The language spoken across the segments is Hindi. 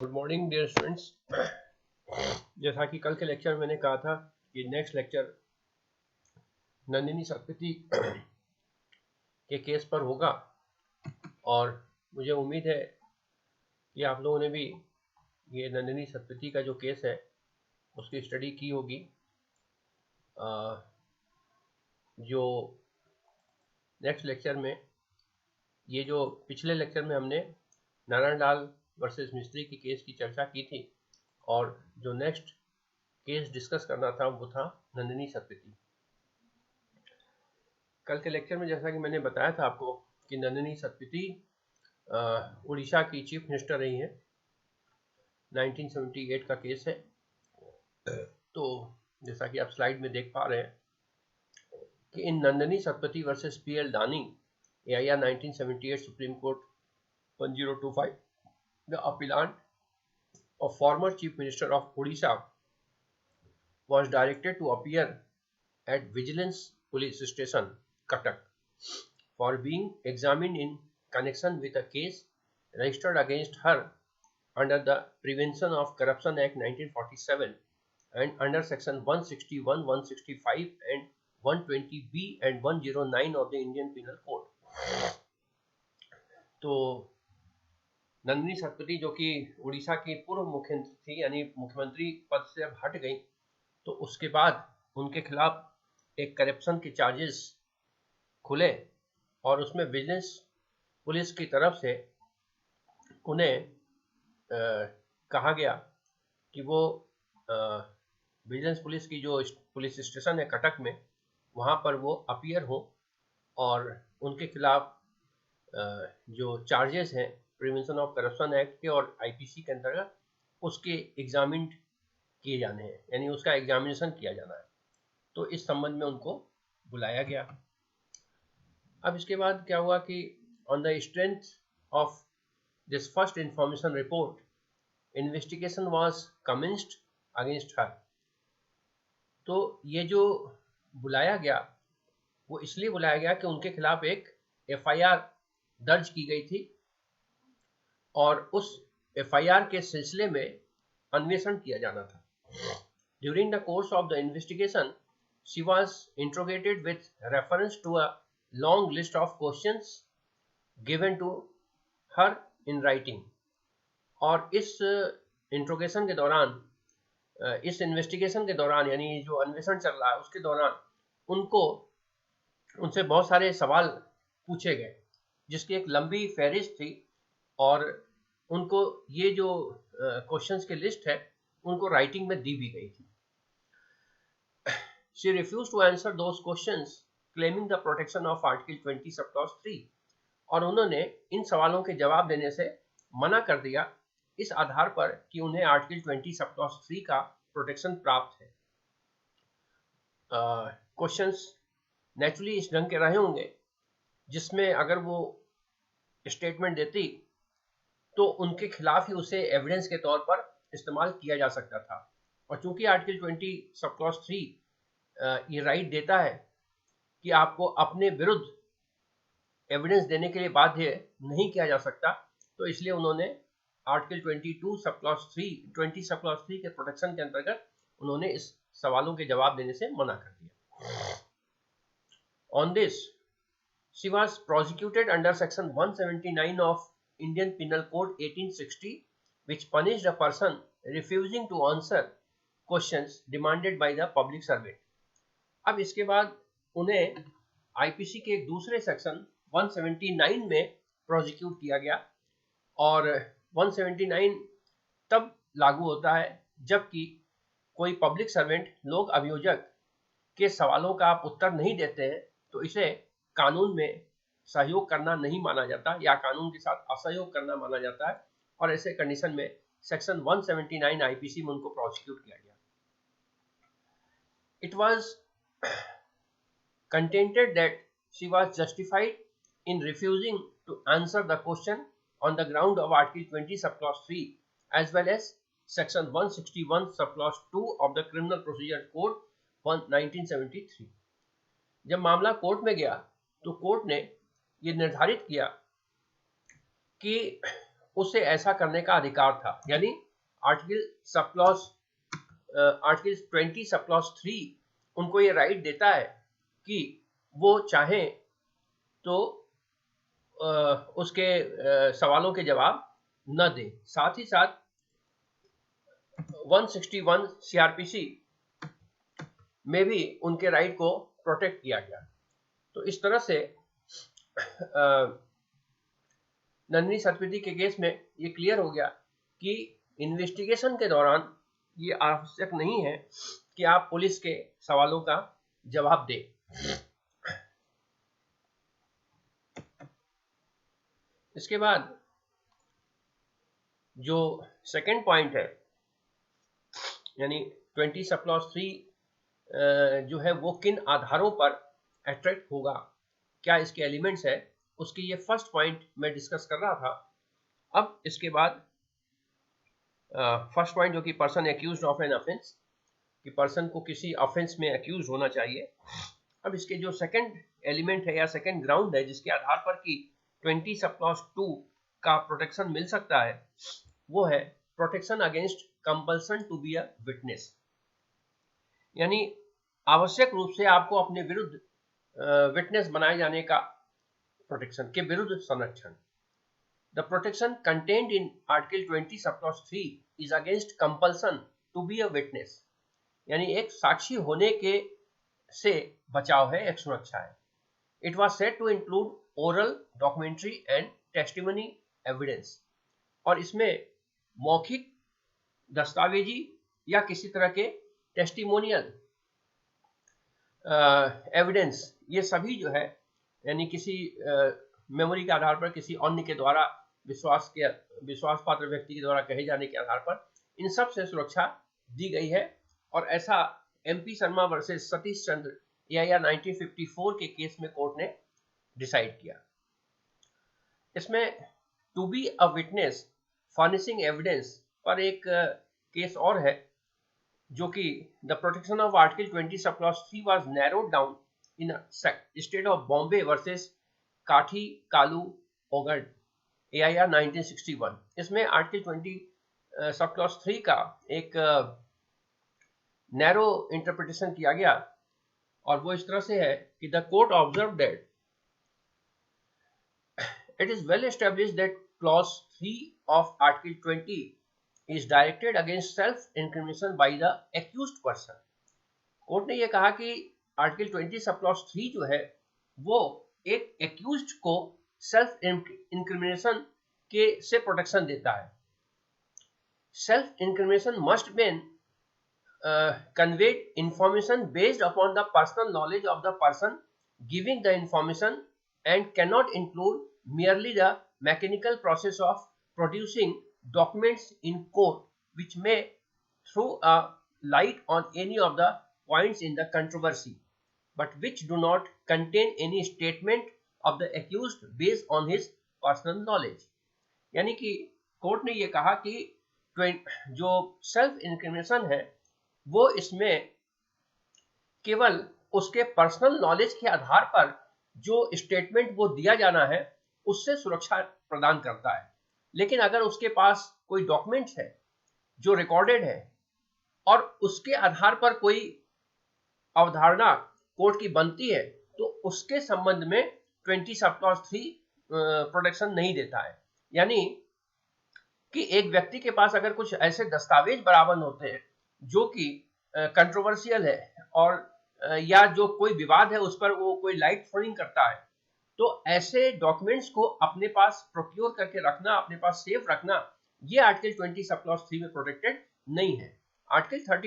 Good morning dear students. जैसा कि कल के लेक्चर में मैंने कहा था कि नेक्स्ट लेक्चर नंदिनी सतपथी के केस पर होगा और मुझे उम्मीद है कि आप लोगों ने भी ये नंदिनी सतपथी का जो केस है उसकी स्टडी की होगी। जो नेक्स्ट लेक्चर में ये जो पिछले लेक्चर में हमने नारायण लाल वर्सेस मिस्त्री की केस की चर्चा की थी और जो नेक्स्ट केस डिस्कस करना था वो था नंदिनी सतपथी। कल के लेक्चर में जैसा कि मैंने बताया था आपको कि नंदिनी सतपथी उड़ीसा की चीफ मिनिस्टर रही हैं। 1978 का केस है। तो जैसा कि आप स्लाइड में देख पा रहे हैं कि इन नंदिनी सतपथी वर्सेस पीएल दानी AIR 1978 supreme court 1025 the appellant of former chief minister of Odisha was directed to appear at Vigilance Police Station Cuttack for being examined in connection with a case registered against her under the Prevention of Corruption Act 1947 and under section 161, 165 and 120B and 109 of the Indian Penal Code. तो नंदिनी सतपथी जो कि उड़ीसा की पूर्व मुख्यमंत्री थी, यानी मुख्यमंत्री पद से अब हट गई, तो उसके बाद उनके खिलाफ एक करप्शन के चार्जेस खुले और उसमें विजिलेंस पुलिस की तरफ से उन्हें कहा गया कि वो विजिलेंस पुलिस की जो पुलिस स्टेशन है कटक में, वहाँ पर वो अपीयर हो और उनके खिलाफ जो चार्जेस हैं प्रिवेंशन ऑफ करप्शन एक्ट के और IPC के अंतर्गत उसके एग्जामिन किए जाने हैं, यानी उसका एग्जामिनेशन किया जाना है। तो इस संबंध में उनको बुलाया गया। अब इसके बाद क्या हुआ कि on the strength of this first information report investigation was commenced against her. तो ये जो बुलाया गया वो इसलिए बुलाया गया कि उनके खिलाफ एक FIR दर्ज की गई थी और उस FIR के सिलसिले में अन्वेषण किया जाना था। During the course of the investigation she was interrogated with reference to a long list of questions given to her in writing. और इस इंट्रोगेशन के दौरान, इस इन्वेस्टिगेशन के दौरान, यानी जो अन्वेषण चल रहा है उसके दौरान उनसे बहुत सारे सवाल पूछे गए, जिसकी एक लंबी फहरिस्त थी और उनको ये जो क्वेश्चंस की लिस्ट है उनको राइटिंग में दी भी गई थी। She refused to answer those questions claiming the protection of Article 20 subclause 3 और उन्होंने इन सवालों के जवाब देने से मना कर दिया इस आधार पर कि उन्हें आर्टिकल 20 सबक्लॉज 3 का प्रोटेक्शन प्राप्त है। क्वेश्चंस नेचुरली इस ढंग के रहे होंगे जिसमें अगर वो स्टेटमेंट देती तो उनके खिलाफ ही उसे एविडेंस के तौर पर इस्तेमाल किया जा सकता था। और चूंकि आर्टिकल 20 सबक्लॉज 3 ये राइट देता है कि आपको अपने विरुद्ध एविडेंस देने के लिए बाध्य नहीं किया जा सकता, तो इसलिए उन्होंने आर्टिकल 20 सबक्लॉज 3 के प्रोटेक्शन के अंतर्गत उन्होंने इस सवालों के जवाब देने से मना कर दिया। On this she was prosecuted under section 179 of Indian penal code 1860 which punished a person refusing to answer questions demanded by the public servant। अब इसके बाद उन्हें IPC के एक दूसरे सेक्शन 179 में प्रोसिक्यूट किया गया और 179 तब लागू होता है जबकि कोई पब्लिक सर्वेंट, लोक अभियोजक के सवालों का आप उत्तर नहीं देते हैं तो इसे कानून में सहयोग करना नहीं माना जाता या कानून के साथ असहयोग करना माना जाता है, और ऐसे कंडीशन में सेक्शन 179 IPC में उनको प्रोसिक्यूट किया गया। It was contended that she was justified in refusing to answer the question on the ground of Article 20 subclause 3 as well as section 161 subclause 2 of the Criminal Procedure Code 1973। जब मामला कोर्ट में गया तो कोर्ट ने ये निर्धारित किया कि उसे ऐसा करने का अधिकार था। यानी आर्टिकल 20 सब क्लॉज 3 उनको ये राइट देता है कि वो चाहे तो उसके सवालों के जवाब न दे। साथ ही साथ 161 सीआरपीसी में भी उनके राइट को प्रोटेक्ट किया गया। तो इस तरह से नंदिनी सतपथी के केस में ये क्लियर हो गया कि इन्वेस्टिगेशन के दौरान ये आवश्यक नहीं है कि आप पुलिस के सवालों का जवाब दें। इसके बाद जो सेकंड पॉइंट है, यानी 20 सब क्लॉज 3 जो है वो किन आधारों पर अट्रैक्ट होगा, क्या इसके एलिमेंट्स है, उसकी ये फर्स्ट पॉइंट मैं डिस्कस कर रहा था। अब इसके बाद फर्स्ट पॉइंट जो कि person accused of an offence, कि पर्सन को किसी ऑफेंस में एक्यूज होना चाहिए। अब इसके जो सेकंड एलिमेंट है या सेकंड ग्राउंड है जिसके आधार पर कि 20 सब क्लॉज 2 का प्रोटेक्शन मिल सकता है, वो है protection against compulsion to be a witness. यानी आवश्यक रूप से आपको अपने विरुद्ध विटनेस बनाए जाने का प्रोटेक्शन के विरुद्ध संरक्षण। The protection contained in Article 20 subclause 3 is against compulsion to be a witness, यानी एक साक्षी होने के से बचाव है, एक सुरक्षा है। It was said to include oral, documentary and testimony evidence, और इसमें मौखिक, दस्तावेजी या किसी तरह के टेस्टिमोनियल एविडेंस, ये सभी जो है यानी किसी मेमोरी के आधार पर किसी अन्य के द्वारा विश्वास पात्र व्यक्ति के द्वारा कहे जाने के आधार पर इन सब से सुरक्षा दी गई है। और ऐसा MP शर्मा वर्सेस सतीश चंद्र या 1954 के केस में कोर्ट ने डिसाइड किया। इसमें to be a witness furnishing evidence पर एक केस और है, जो कि the protection of article 20 sub clause 3 was narrowed down in state of Bombay versus काठी कालू ओगड AIR 1961। इसमें आर्टिकल 20 सब क्लॉज 3 का एक नैरो इंटरप्रिटेशन किया गया, और वो इस तरह से है कि the court observe that it is well established that clause 3 of article 20 is directed against self incrimination by the accused person. Court ने यह कहा कि आर्टिकल 20 सब क्लॉज 3 जो है वो एक एक्यूज्ड को सेल्फ इंक्रिमिनेशन के से प्रोटेक्शन देता है। Self incrimination must mean conveyed information based upon the personal knowledge of the person giving the information and cannot include merely the mechanical process of producing documents in court which may throw a light on any of the points in the controversy but which do not contain any statement of the accused based on his personal knowledge। यानी कि कोर्ट ने यह कहा कि जो सेल्फ इंक्रिमिनेशन है वो इसमें केवल उसके पर्सनल नॉलेज के आधार पर जो स्टेटमेंट वो दिया जाना है उससे सुरक्षा प्रदान करता है। लेकिन अगर उसके पास कोई डॉक्यूमेंट्स है जो रिकॉर्डेड है और उसके आधार पर कोई अवधारणा कोर्ट की बनती है, तो उसके संबंध में 20 सब क्लॉज 3 प्रोटेक्शन नहीं देता है। यानी कि एक व्यक्ति के पास अगर कुछ ऐसे दस्तावेज बरामद होते हैं जो कि कंट्रोवर्शियल है और या जो कोई विवाद है उस पर वो कोई लाइट थ्रोइंग करता है, तो ऐसे डॉक्यूमेंट्स को अपने पास प्रोक्योर करके रखना, अपने पास सेफ रखना, ये आर्टिकल 20 सब क्लॉज 3 में प्रोटेक्टेड नहीं है। आर्टिकल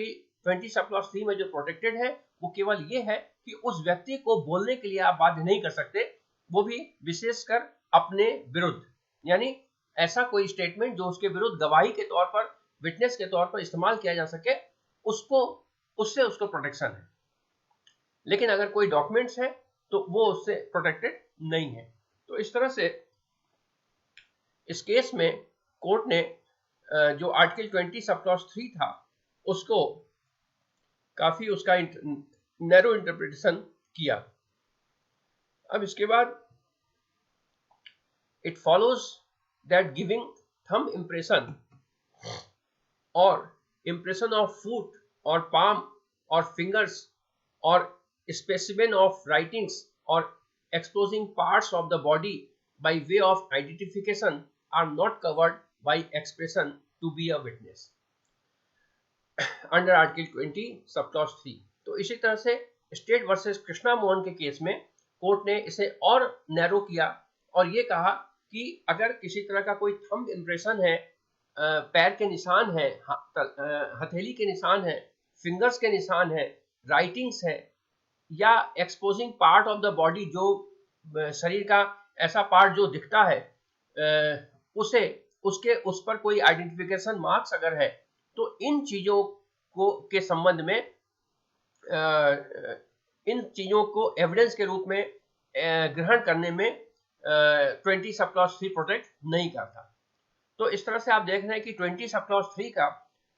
20 सब क्लॉज 3 में जो प्रोटेक्टेड है वो केवल ये है कि उस व्यक्ति को बोलने के लिए आप बाध्य नहीं कर सकते, वो भी विशेषकर अपने विरुद्ध, यानी ऐसा कोई स्टेटमेंट जो उसके विरुद्ध गवाही के तौर पर, विटनेस के तौर पर इस्तेमाल किया जा सके, उसको प्रोटेक्शन है। लेकिन अगर कोई डॉक्यूमेंट्स है तो वो उससे प्रोटेक्टेड नहीं है। तो इस तरह से इस केस में कोर्ट ने जो आर्टिकल 20 सब क्लॉज 3 था उसको काफी उसका नैरो इंटरप्रिटेशन किया। अब इसके बाद it follows that giving thumb impression or impression of foot or palm or fingers or specimen of writings or exposing parts of the body by way of identification are not covered by expression to be a witness under Article 20 sub clause 3। तो इसी तरह से स्टेट वर्सेस कृष्णा मोहन के केस में कोर्ट ने इसे और नैरो किया और ये कहा कि अगर किसी तरह का कोई थंब इम्प्रेशन है, पैर के निशान है, हथेली के निशान है, फिंगर्स के निशान है, राइटिंग्स है या exposing part of the body, जो शरीर का ऐसा पार्ट जो दिखता है उसे उसके उस पर कोई आइडेंटिफिकेशन मार्क्स अगर है, तो इन चीजों को के संबंध में इन चीजों को एविडेंस के रूप में ग्रहण करने में 20 सब क्लॉज 3 प्रोटेक्ट नहीं करता। तो इस तरह से आप देख रहे हैं कि 20 सब क्लॉज 3 का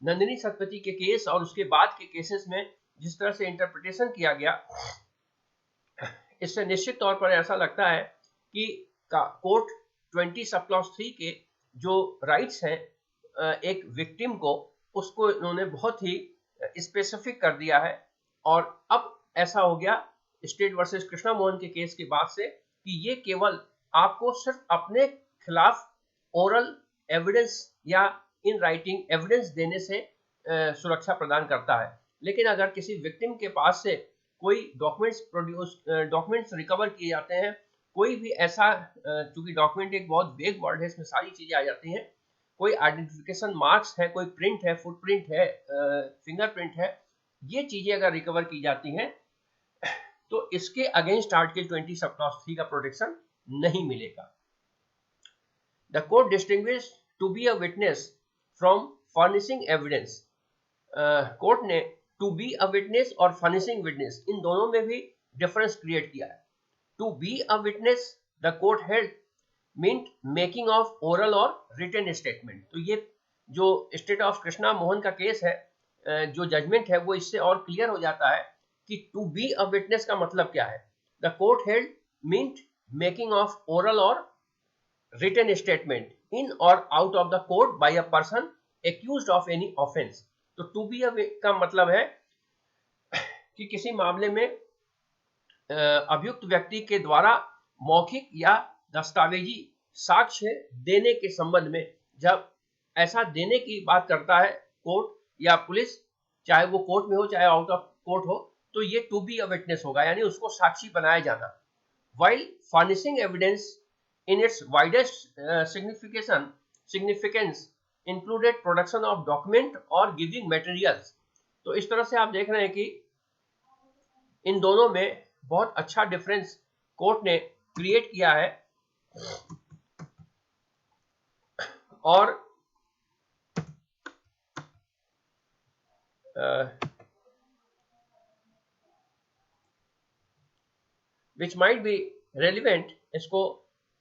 नंदिनी सतपथी के केस और उसके बाद के केसेस में जिस तरह से इंटरप्रिटेशन किया गया, इससे निश्चित तौर पर ऐसा लगता है कि कोर्ट 20 सब क्लॉज 3 के जो राइट्स हैं एक विक्टिम को, उसको इन्होंने बहुत ही स्पेसिफिक कर दिया है। और अब ऐसा हो गया स्टेट वर्सेस कृष्णा मोहन के केस के बाद से कि ये केवल आपको सिर्फ अपने खिलाफ ओरल एविडेंस या इन राइटिंग एविडेंस देने से सुरक्षा प्रदान करता है, लेकिन अगर किसी विक्टिम के पास से कोई डॉक्यूमेंट्स रिकवर किए जाते हैं, कोई भी ऐसा, चूंकि डॉक्यूमेंट एक बहुत वेग वर्ड है, इसमें सारी चीजें आ जाती हैं, कोई आइडेंटिफिकेशन मार्क्स है, कोई प्रिंट है, फुटप्रिंट है, फिंगरप्रिंट है, ये चीजें अगर रिकवर की जाती हैं तो इसके अगेंस्ट आर्टिकल 20 सब क्लॉज 3 का प्रोटेक्शन नहीं मिलेगा। The court distinguish to be a witness from furnishing evidence. Court ने टू बी अ विटनेस और फर्निशिंग विटनेस, इन दोनों में भी डिफरेंस क्रिएट किया है। To be a witness the court held meant making of oral और रिटन स्टेटमेंट। तो ये जो स्टेट ऑफ कृष्णा मोहन का केस है, जो जजमेंट है वो इससे और क्लियर हो जाता है कि टू बी अ विटनेस का मतलब क्या है। The court held meant making of oral और रिटन स्टेटमेंट इन और out of the court by a person accused of any offence. तो टू बी अ का मतलब है कि किसी मामले में अभियुक्त व्यक्ति के द्वारा मौखिक या दस्तावेजी साक्ष्य देने के संबंध में, जब ऐसा देने की बात करता है कोर्ट या पुलिस, चाहे वो कोर्ट में हो चाहे आउट ऑफ कोर्ट हो, तो ये टू बी अ विटनेस होगा, यानी उसको साक्षी बनाया जाना। While furnishing evidence in its widest significance included production of document और गिविंग मटेरियल्स। तो इस तरह से आप देख रहे हैं कि इन दोनों में बहुत अच्छा डिफरेंस कोर्ट ने क्रिएट किया है। और विच माइट बी रेलिवेंट, इसको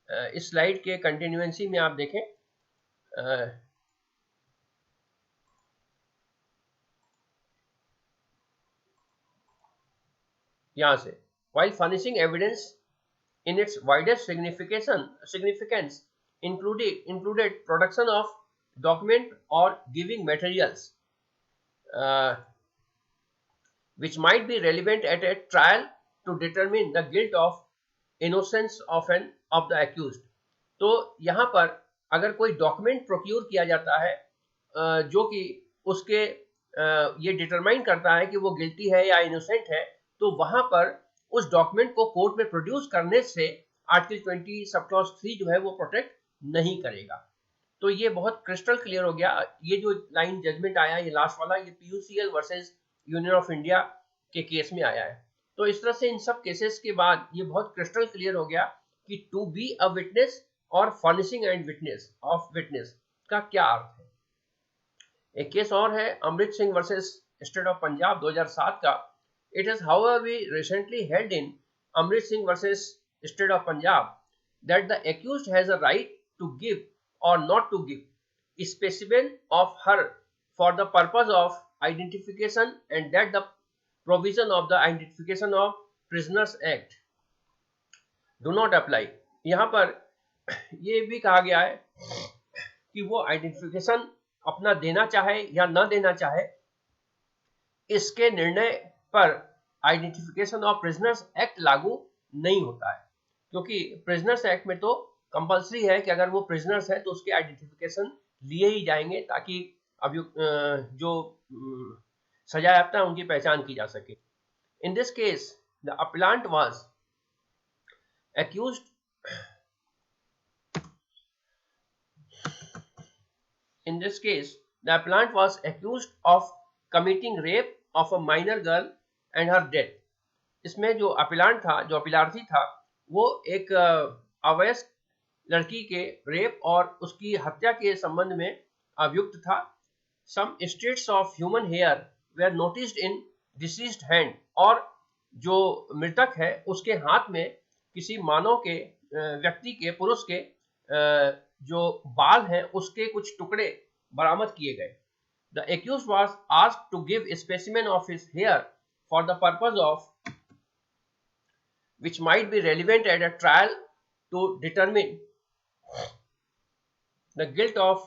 इस स्लाइड के कंटिन्यूएंसी में आप देखें, यहां से while furnishing evidence in its widest significance included production of document or giving materials which might be relevant at a trial to determine the guilt of innocence of the accused। तो यहाँ पर अगर कोई डॉक्यूमेंट प्रोक्यूर किया जाता है जो कि उसके ये डिटरमाइन करता है कि वो गिल्टी है या इनोसेंट है, तो वहां पर उस डॉक्यूमेंट को कोर्ट में प्रोड्यूस करने से आर्टिकल 20 सब क्लॉज 3 जो है वो प्रोटेक्ट नहीं करेगा। तो ये बहुत क्रिस्टल क्लियर हो गया। ये जो लाइन जजमेंट आया, ये लास्ट वाला, ये PUCL versus union of India के केस में आया है। तो इस तरह से इन सब केसेस के बाद ये बहुत क्रिस्टल क्लियर हो गया कि टू बी अ विटनेस और furnishing and witness of witness का क्या अर्थ है। एक केस और है Amrit Singh versus state of Punjab 2007 का। It is however we recently held in Amrit Singh versus State of Punjab that the accused has a right to give or not to give a specimen of her for the purpose of identification and that the provision of the Identification of Prisoners Act do not apply। यहाँ पर ये भी कहा गया है कि वो आइडेंटिफिकेशन अपना देना चाहे या न देना चाहे, इसके निर्णय पर आइडेंटिफिकेशन ऑफ प्रिजनर्स एक्ट लागू नहीं होता है, क्योंकि प्रिजनर्स एक्ट में तो कंपलसरी है कि अगर वो प्रिजनर्स है तो उसके आइडेंटिफिकेशन लिए ही जाएंगे, ताकि अभियुक्त जो सजायाफ्ता है उनकी पहचान की जा सके। In this case the appellant was accused in this case the appellant was accused of committing rape of a minor girl and her death। इसमें जो अपीलांट था, जो अपीलार्थी था, वो एक अवयस्क लड़की के रेप और उसकी हत्या के संबंध में अभियुक्त था। Some strands of human hair were noticed in deceased hand, और जो मृतक है उसके हाथ में किसी मानव के व्यक्ति के, पुरुष के जो बाल हैं उसके कुछ टुकड़े बरामद किए गए। The accused was asked to give a specimen of his hair for the purpose of which might be relevant at a trial to determine the guilt of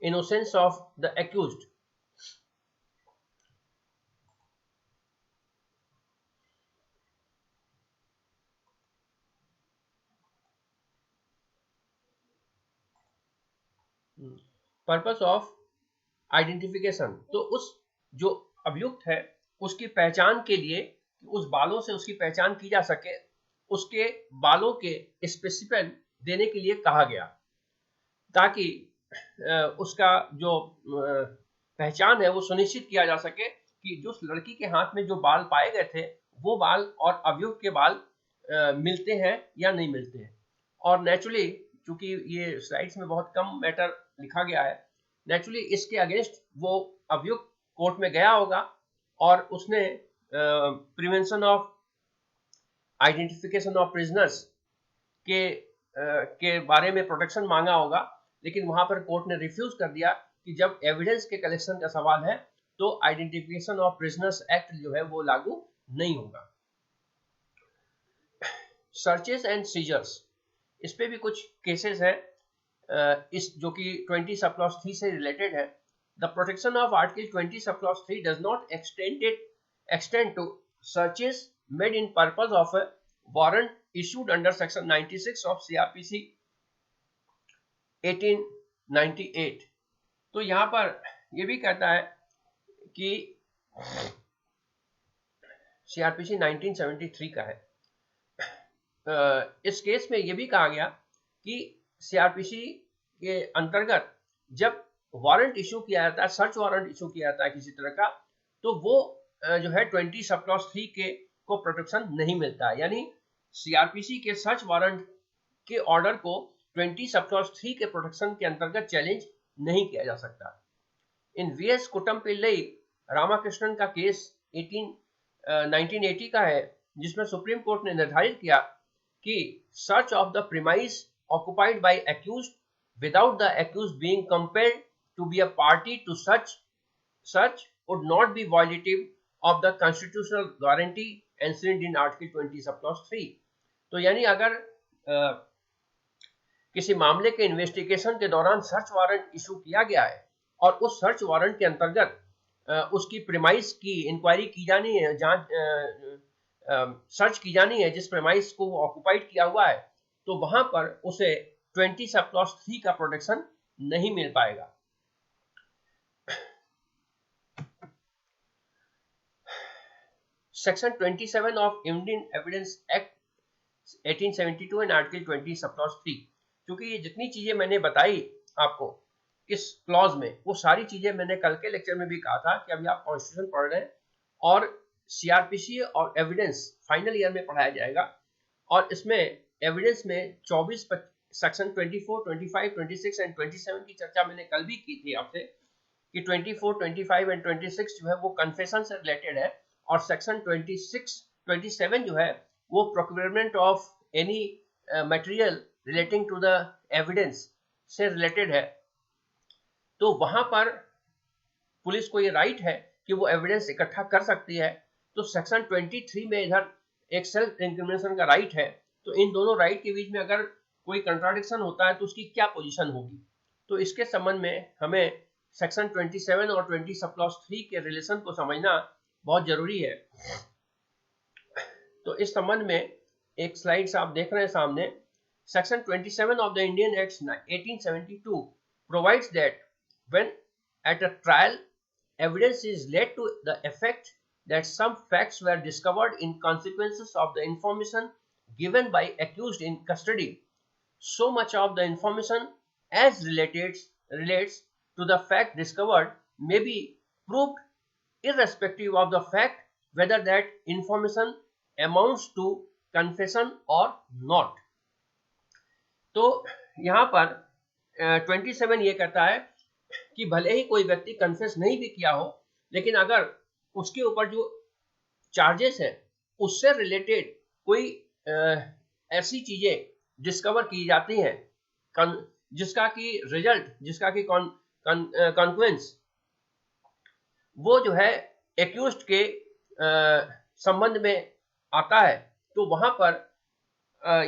innocence of the accused। Purpose of identification, तो उस जो अभियुक्त है उसकी पहचान के लिए, उस बालों से उसकी पहचान की जा सके, उसके बालों के स्पेसिफिक देने के लिए कहा गया, ताकि उसका जो पहचान है वो सुनिश्चित किया जा सके कि जो लड़की के हाथ में जो बाल पाए गए थे वो बाल और अभियुक्त के बाल मिलते हैं या नहीं मिलते हैं। और नेचुरली चूंकि ये स्लाइड्स में बहुत कम मैटर लिखा गया है, नेचुरली इसके अगेंस्ट वो अभियुक्त कोर्ट में गया होगा और उसने prevention of identification of prisoners के बारे में प्रोटेक्शन मांगा होगा, लेकिन वहां पर कोर्ट ने रिफ्यूज कर दिया कि जब एविडेंस के कलेक्शन का सवाल है तो आइडेंटिफिकेशन ऑफ प्रिजनर्स एक्ट जो है वो लागू नहीं होगा। सर्चेस एंड सीजर्स, इस पे भी कुछ केसेस हैं, इस जो कि 20 सब क्लॉज 3 से रिलेटेड है। The protection of article 20 sub clause 3 does not extend to searches made in purpose of a warrant issued under section 96 of CRPC 1898। तो यहां पर यह भी कहता है कि CRPC 1973 का है। इस केस में यह भी कहा गया कि CRPC के अंतर्गत जब वारंट इशू किया जाता है, सर्च वारंट इशू किया जाता है किसी तरह का, तो वो जो है 20 सब क्लॉज 3 के को प्रोटेक्शन नहीं मिलता है, यानी CRPC के सर्च वारंट के ऑर्डर को 20 सब क्लॉज 3 के प्रोटेक्शन के अंतर्गत चैलेंज नहीं किया जा सकता। इन VS कुट्टमपिल्लई रामाकृष्णन का केस 1980 का है, जिसमें सुप्रीम कोर्ट ने निर्धारित किया कि search of the premise occupied by accused without the accused being compelled to be a party to such would not be violative of the constitutional guarantee enshrined in article 20 sub clause 3। तो यानी अगर किसी मामले के इन्वेस्टिगेशन के दौरान सर्च वारंट इशू किया गया है और उस सर्च वारंट के अंतर्गत उसकी प्रीमाइस की इंक्वायरी की जानी है, जांच सर्च की जानी है जिस प्रीमाइस को वो ऑक्युपाइड किया हुआ है, तो वहां पर उसे 20 सब क्लॉज 3 का प्रोटेक्शन नहीं मिल पाएगा। Section 27 of Indian evidence act 1872 and article 20 sub clause 3, क्योंकि ये जितनी चीजें मैंने बताई आपको इस क्लॉज में, वो सारी चीजें मैंने कल के लेक्चर में भी कहा था कि अभी आप कॉन्स्टिट्यूशन पढ़ रहे हैं और CRPC और एविडेंस फाइनल ईयर में पढ़ाया जाएगा, और इसमें एविडेंस में 24 सेक्शन 24, 25, 26 एंड 27 की चर्चा मैंने कल भी की थी आपसे कि 24, 25 एंड 26 जो है वो कन्फेशन से रिलेटेड है, और सेक्शन 27 जो है वो procurement of any material relating to the evidence से रिलेटेड है। तो वहां पर पुलिस को ये राइट है कि वो एविडेंस इकट्ठा कर सकती है। तो सेक्शन 23 में इधर एक सेल्फ इंक्रिमिनेशन का राइट है, तो इन दोनों राइट के बीच में अगर कोई कंट्राडिक्शन होता है तो उसकी क्या पोजीशन होगी। तो इसके संबंध में हमें सेक्शन 27 और 20 सब क्लॉज 3 के रिलेशन को समझना बहुत जरूरी है। तो इस संबंध में एक स्लाइड्स आप देख रहे हैं सामने। Section 27 of the Indian Acts 1872 provides that when at a trial evidence is laid to the effect that some facts were discovered in consequences of the information given by accused in custody, so much of the information as relates to the fact discovered may be proved irrespective of the fact whether that information amounts to confession or not। तो यहाँ पर 27 ये कहता है कि भले ही कोई व्यक्ति कन्फेस नहीं भी किया हो, लेकिन अगर उसके ऊपर जो चार्जेस है उससे रिलेटेड कोई ऐसी चीजें डिस्कवर की जाती हैं जिसका कि रिजल्ट, जिसका कि कॉन्सिक्वेंस वो जो है एक्यूज्ड के संबंध में आता है, तो वहां पर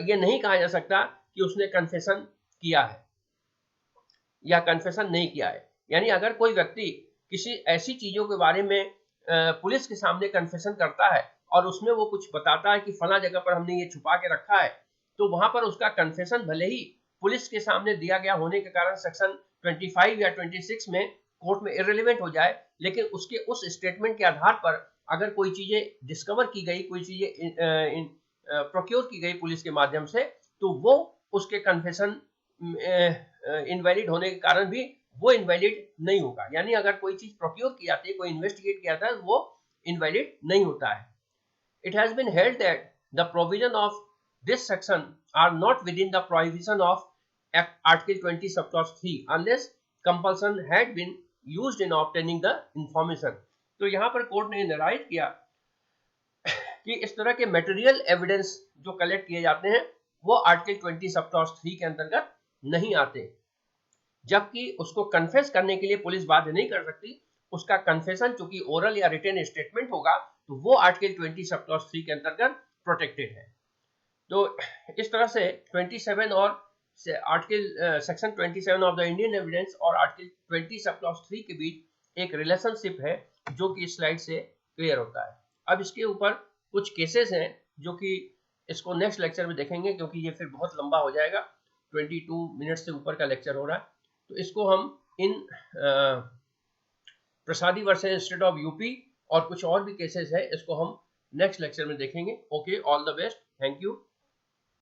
ये नहीं कहा जा सकता कि उसने कन्फेशन किया है या कन्फेशन नहीं किया है। यानी अगर कोई व्यक्ति किसी ऐसी चीजों के बारे में पुलिस के सामने कन्फेशन करता है और उसमें वो कुछ बताता है कि फला जगह पर हमने ये छुपा के रखा है, तो वहां पर उसका कन्फेशन भले ही पुलिस के सामने दिया गया होने के कारण सेक्शन 25 या 26 में कोर्ट में इररिलेवेंट हो जाए, लेकिन उसके उस स्टेटमेंट के आधार पर अगर कोई चीजें डिस्कवर की गई, कोई चीजें प्रोक्योर की गई पुलिस के माध्यम से, तो वो उसके कन्फेशन इनवैलिड होने के कारण भी वो इनवैलिड नहीं होगा। यानी अगर कोई चीज प्रोक्योर की जाती है, कोई इन्वेस्टिगेट किया जाता है, वो इनवैलिड नहीं होता है। It has been held that the provision of this section are not within the prohibition of Article 20 subclause 3 unless compulsion had been used in obtaining the information। तो यहाँ पर कोर्ट ने निर्धारित किया कि इस तरह के मटेरियल एविडेंस जो कलेक्ट किए जाते हैं वो आर्टिकल 20 सब क्लॉज 3 के अंतर्गत नहीं आते, जबकि उसको कन्फेस करने के लिए पुलिस बाध्य नहीं कर सकती। उसका कन्फेशन चूंकि ओरल या रिटन स्टेटमेंट होगा, तो वो आर्टिकल 20 सब क्लॉज 3 के अंतर्गत प्रोटेक्टेड है। तो इस तरह से 27 और article section 27 of the Indian evidence और आर्टिकल 20 सब क्लॉज 3 के बीच एक रिलेशनशिप है जो कि इस स्लाइड से क्लियर होता है। अब इसके ऊपर कुछ केसेस हैं जो कि इसको नेक्स्ट लेक्चर में देखेंगे, क्योंकि ये फिर बहुत लंबा हो जाएगा, 22 मिनट से ऊपर का लेक्चर हो रहा है। तो इसको हम इन प्रसादी वर्सेस स्टेट ऑफ यूपी और कुछ और भी केसेस है, इसको हम नेक्स्ट लेक्चर में देखेंगे। Okay, all the best, thank you.